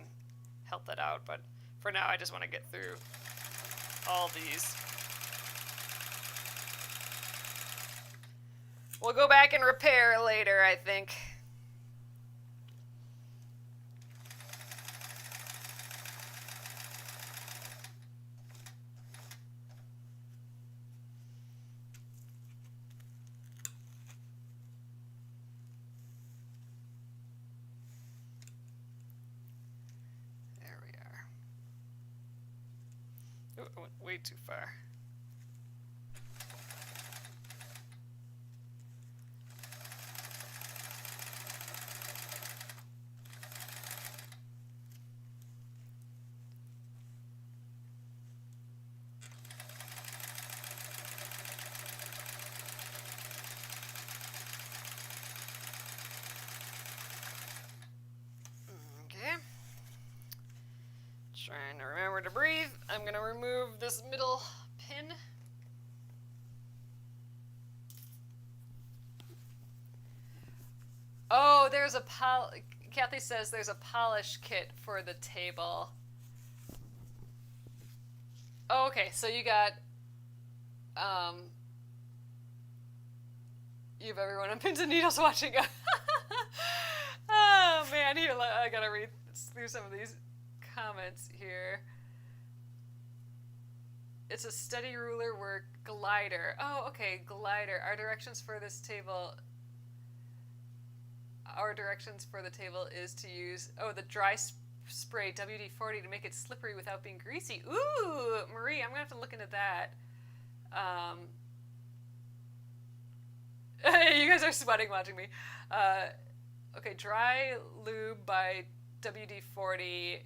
help that out, but for now I just want to get through all these. We'll go back and repair later, I think. There we are. Oh, I went way too far. Trying to remember to breathe. I'm going to remove this middle pin. Oh, there's a Kathy says there's a polish kit for the table. Oh, okay, so you got you have everyone on pins and needles watching. Oh man, here I gotta read through some of these comments here. It's a steady ruler work glider. Oh, okay, glider. Our directions for this table. Our directions for the table is to use the dry spray WD-40 to make it slippery without being greasy. Ooh, Marie, I'm gonna have to look into that. You guys are sweating watching me. Okay, dry lube by WD-40.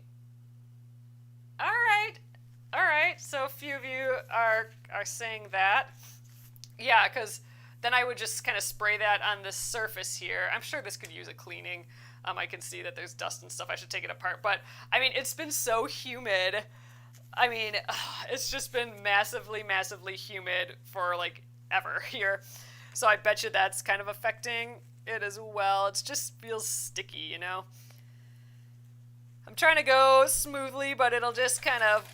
All right. So a few of you are saying that. Yeah, because then I would just kind of spray that on this surface here. I'm sure this could use a cleaning. I can see that there's dust and stuff. I should take it apart. But, I mean, it's been so humid. I mean, it's just been massively, massively humid for, like, ever here. So I bet you that's kind of affecting it as well. It just feels sticky, you know? I'm trying to go smoothly, but it'll just kind of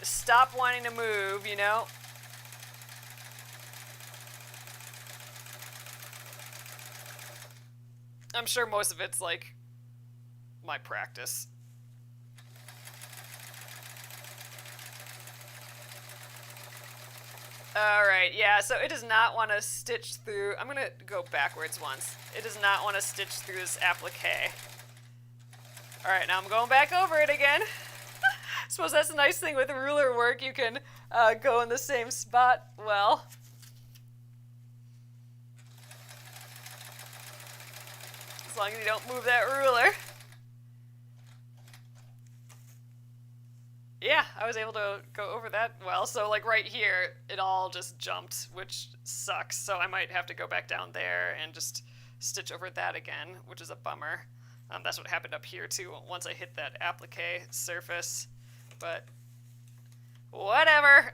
stop wanting to move, you know? I'm sure most of it's like my practice. Alright, yeah, so it does not want to stitch through. I'm going to go backwards once. It does not want to stitch through this applique. Alright, now I'm going back over it again. Suppose that's the nice thing with ruler work. You can go in the same spot well. As long as you don't move that ruler. Yeah, I was able to go over that well. So like right here, it all just jumped, which sucks. So I might have to go back down there and just stitch over that again, which is a bummer. That's what happened up here too, once I hit that applique surface. But whatever,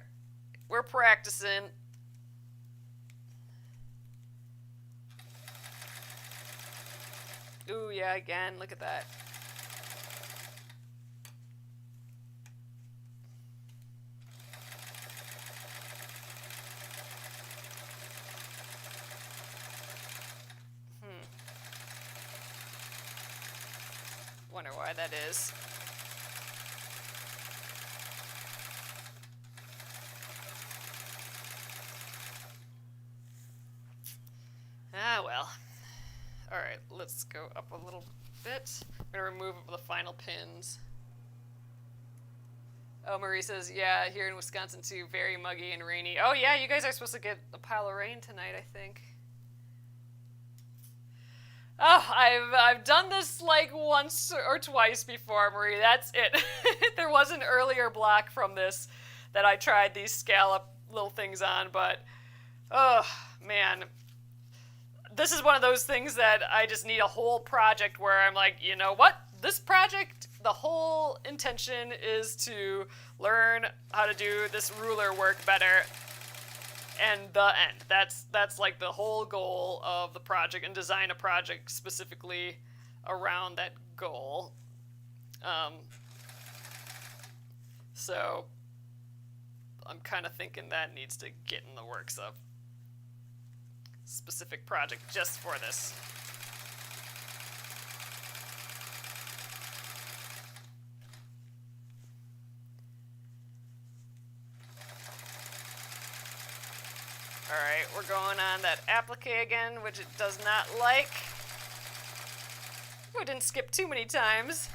we're practicing. Ooh, yeah, again, look at that. Wonder why that is. well. Alright, let's go up a little bit. I'm going to remove the final pins. Oh, Marie says, yeah, here in Wisconsin too, very muggy and rainy. Oh yeah, you guys are supposed to get a pile of rain tonight, I think. Oh, I've done this like once or twice before, Marie. That's it. There was an earlier block from this that I tried these scallop little things on, but oh man, this is one of those things that I just need a whole project where I'm like, you know what? This project, the whole intention is to learn how to do this ruler work better. And the end. That's like the whole goal of the project, and design a project specifically around that goal. So I'm kind of thinking that needs to get in the works of specific project just for this. Alright, we're going on that applique again, which it does not like. Oh, I didn't skip too many times.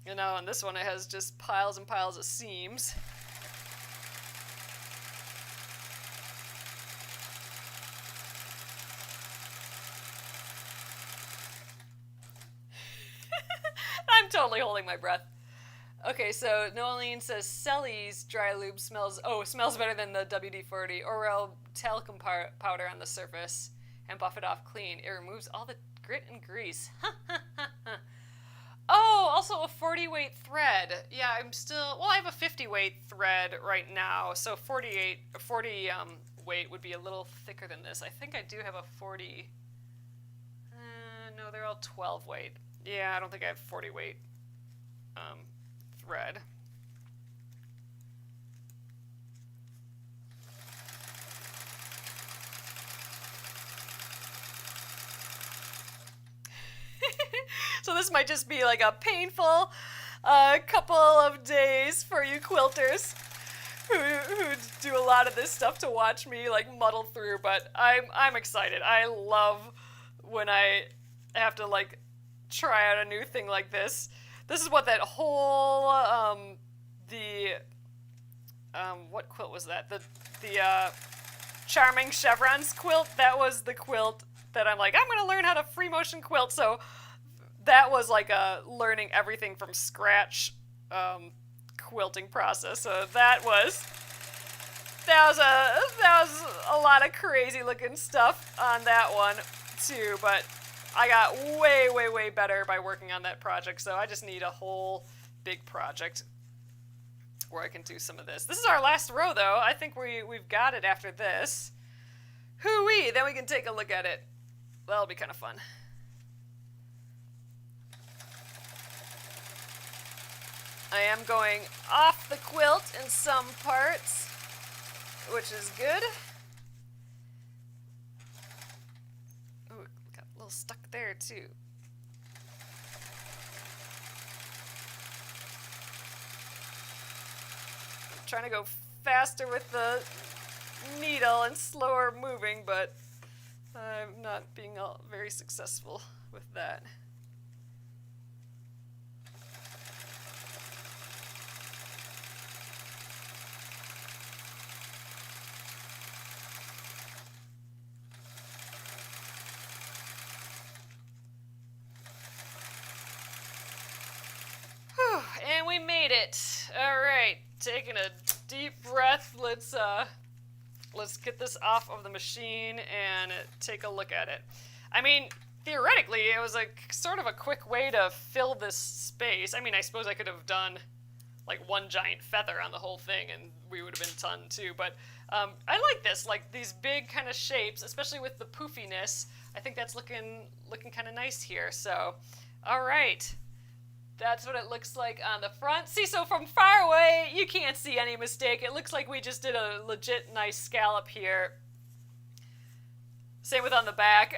You know, and this one, it has just piles and piles of seams. I'm totally holding my breath. Okay, so Noeline says Selly's dry lube smells better than the WD-40. Orel talcum powder on the surface and buff it off clean. It removes all the grit and grease. Oh, also a 40 weight thread. Yeah, I have a 50 weight thread right now, so 40 weight would be a little thicker than this. I think I do have a 40, no, they're all 12 weight. Yeah, I don't think I have 40 weight thread. So this might just be like a painful couple of days for you quilters who do a lot of this stuff to watch me like muddle through, but I'm excited. I love when I have to like try out a new thing like this. This is what that whole what quilt was that? The Charming Chevrons quilt. That was the quilt that I'm like, I'm going to learn how to free motion quilt. So that was like a learning everything from scratch quilting process. So that was a lot of crazy looking stuff on that one too. But I got way better by working on that project. So I just need a whole big project where I can do some of this. This is our last row though. I think we've got it after this. Hoo-wee! Then we can take a look at it. That'll be kind of fun. I am going off the quilt in some parts, which is good. Ooh, got a little stuck there too. I'm trying to go faster with the needle and slower moving, but I'm not being very successful with that. Whew, and we made it. All right, taking a deep breath. Let's get this off of the machine and take a look at it. I mean, theoretically, it was sort of a quick way to fill this space. I mean, I suppose I could have done like one giant feather on the whole thing and we would have been done too. But I like this, like these big kind of shapes, especially with the poofiness. I think that's looking kind of nice here. So, all right, That's what it looks like on the front. See, so from far away, you can't see any mistake. It looks like we just did a legit nice scallop here. Same with on the back.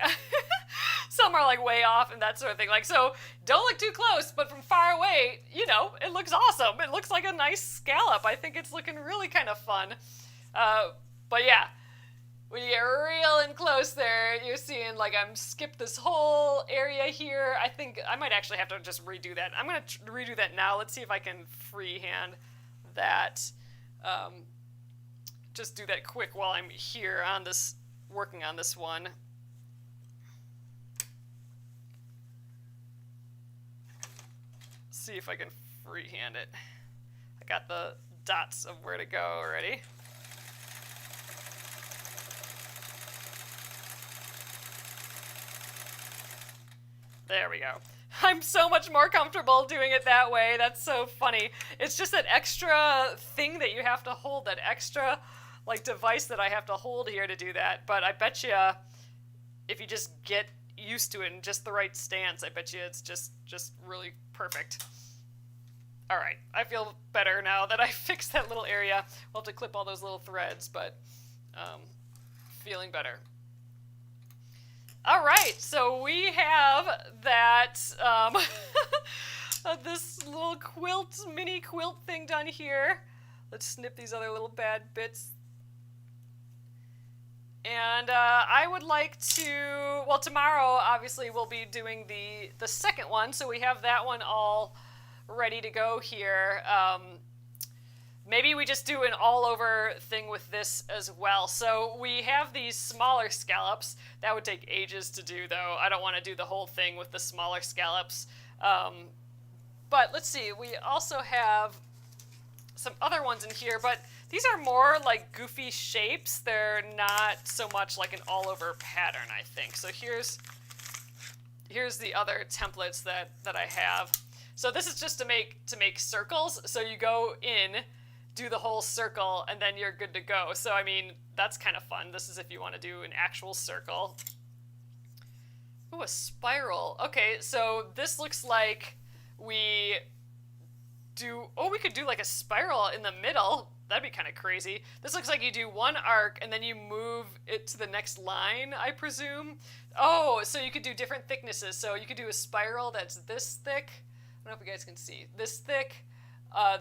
Some are like way off and that sort of thing. Like, so don't look too close, but from far away, you know, it looks awesome. It looks like a nice scallop. I think it's looking really kind of fun. But yeah, when you get real in close there, you're seeing like I'm skipped this whole area here. I think I might actually have to just redo that. I'm going to redo that now. Let's see if I can freehand that. Just do that quick while I'm here on this, working on this one. See if I can freehand it. I got the dots of where to go already. There we go. I'm so much more comfortable doing it that way. That's so funny. It's just that extra thing that you have to hold, that extra like device that I have to hold here to do that. But I bet you if you just get used to it in just the right stance, I bet you it's just really perfect. All right, I feel better now that I fixed that little area. We'll have to clip all those little threads, but feeling better. All right, so we have that this little mini quilt thing done here. Let's snip these other little bad bits. And I would like to, well, tomorrow obviously we'll be doing the second one, so we have that one all ready to go here. Maybe we just do an all-over thing with this as well. So we have these smaller scallops. That would take ages to do, though. I don't want to do the whole thing with the smaller scallops. But let's see. We also have some other ones in here, but these are more like goofy shapes. They're not so much like an all-over pattern, I think. So here's the other templates that I have. So this is just to make circles. So you go in, do the whole circle, and then you're good to go. So I mean, that's kind of fun. This is if you want to do an actual circle. Ooh, a spiral. Okay, so this looks like we could do like a spiral in the middle. That'd be kind of crazy. This looks like you do one arc and then you move it to the next line, I presume. Oh, so you could do different thicknesses. So you could do a spiral that's this thick. I don't know if you guys can see. This thick, or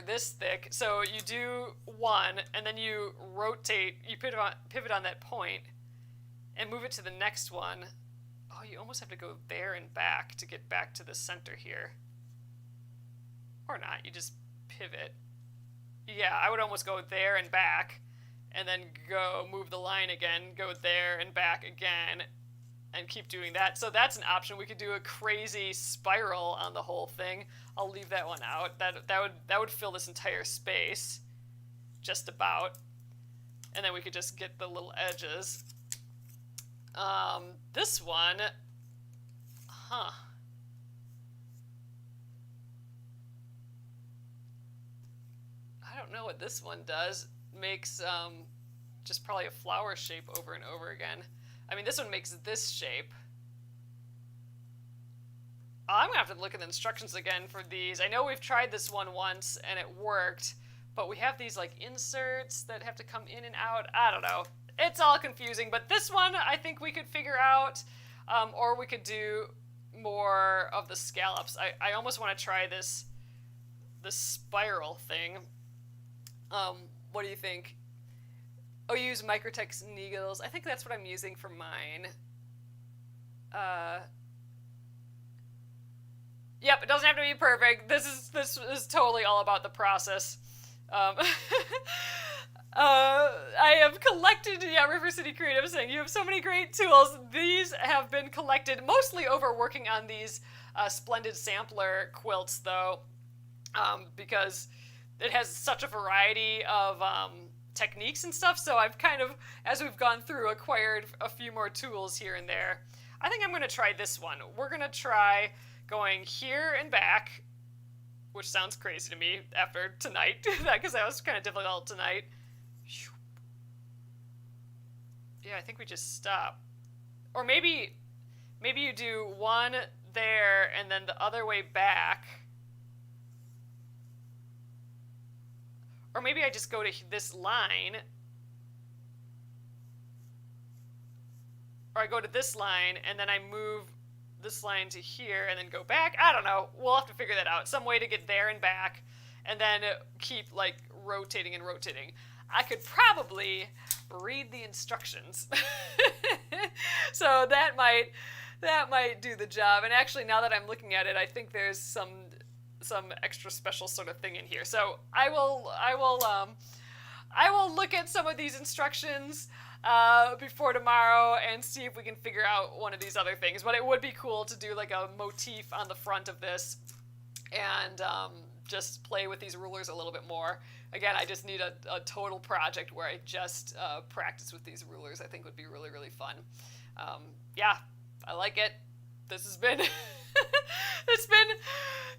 this thick. So you do one and then you rotate, you pivot on that point and move it to the next one. Oh, you almost have to go there and back to get back to the center here. Or not, you just pivot. Yeah, I would almost go there and back, and then go move the line again, go there and back again, and keep doing that. So that's an option. We could do a crazy spiral on the whole thing. I'll leave that one out. That would fill this entire space, just about. And then we could just get the little edges. This one, I don't know what this one does. Makes just probably a flower shape over and over again. I mean, this one makes this shape. I'm gonna have to look at the instructions again for these. I know we've tried this one once and it worked, but we have these like inserts that have to come in and out. I don't know. It's all confusing, but this one I think we could figure out, or we could do more of the scallops. I almost want to try this spiral thing. What do you think? Oh, you use Microtex needles. I think that's what I'm using for mine. Yep, it doesn't have to be perfect. This is totally all about the process. I have collected, River City Creative saying, you have so many great tools. These have been collected mostly over working on these Splendid Sampler quilts, though, because it has such a variety of techniques and stuff, so I've kind of, as we've gone through, acquired a few more tools here and there. I think I'm going to try this one. We're going to try going here and back, which sounds crazy to me after tonight, because that was kind of difficult tonight. Yeah, I think we just stop. Or maybe you do one, there and then the other way back. Or maybe I just go to this line. Or I go to this line and then I move this line to here and then go back. I don't know. We'll have to figure that out. Some way to get there and back and then keep like rotating and rotating. I could probably read the instructions. So that might do the job. And actually, now that I'm looking at it, I think there's some extra special sort of thing in here. So I will look at some of these instructions before tomorrow and see if we can figure out one of these other things. But it would be cool to do like a motif on the front of this and just play with these rulers a little bit more. Again, I just need a total project where I just practice with these rulers. I think would be really, really fun. Yeah, I like it. This has been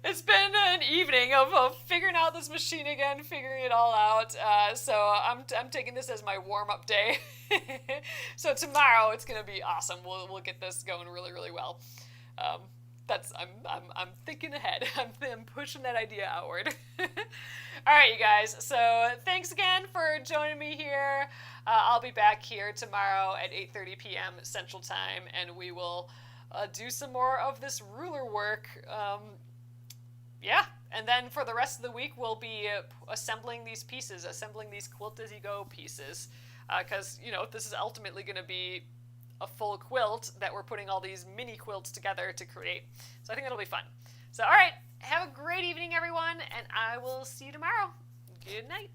it's been an evening of figuring out this machine again, figuring it all out. So I'm taking this as my warm-up day. So tomorrow it's gonna be awesome. We'll get this going really, really well. I'm thinking ahead. I'm pushing that idea outward. All right, you guys. So thanks again for joining me here. I'll be back here tomorrow at 8:30 p.m. Central Time, and we will do some more of this ruler work. Yeah, and then for the rest of the week, we'll be assembling these pieces, assembling these quilt-as-you-go pieces, because this is ultimately going to be a full quilt that we're putting all these mini quilts together to create. So I think it'll be fun. So, all right, have a great evening, everyone, and I will see you tomorrow. Good night.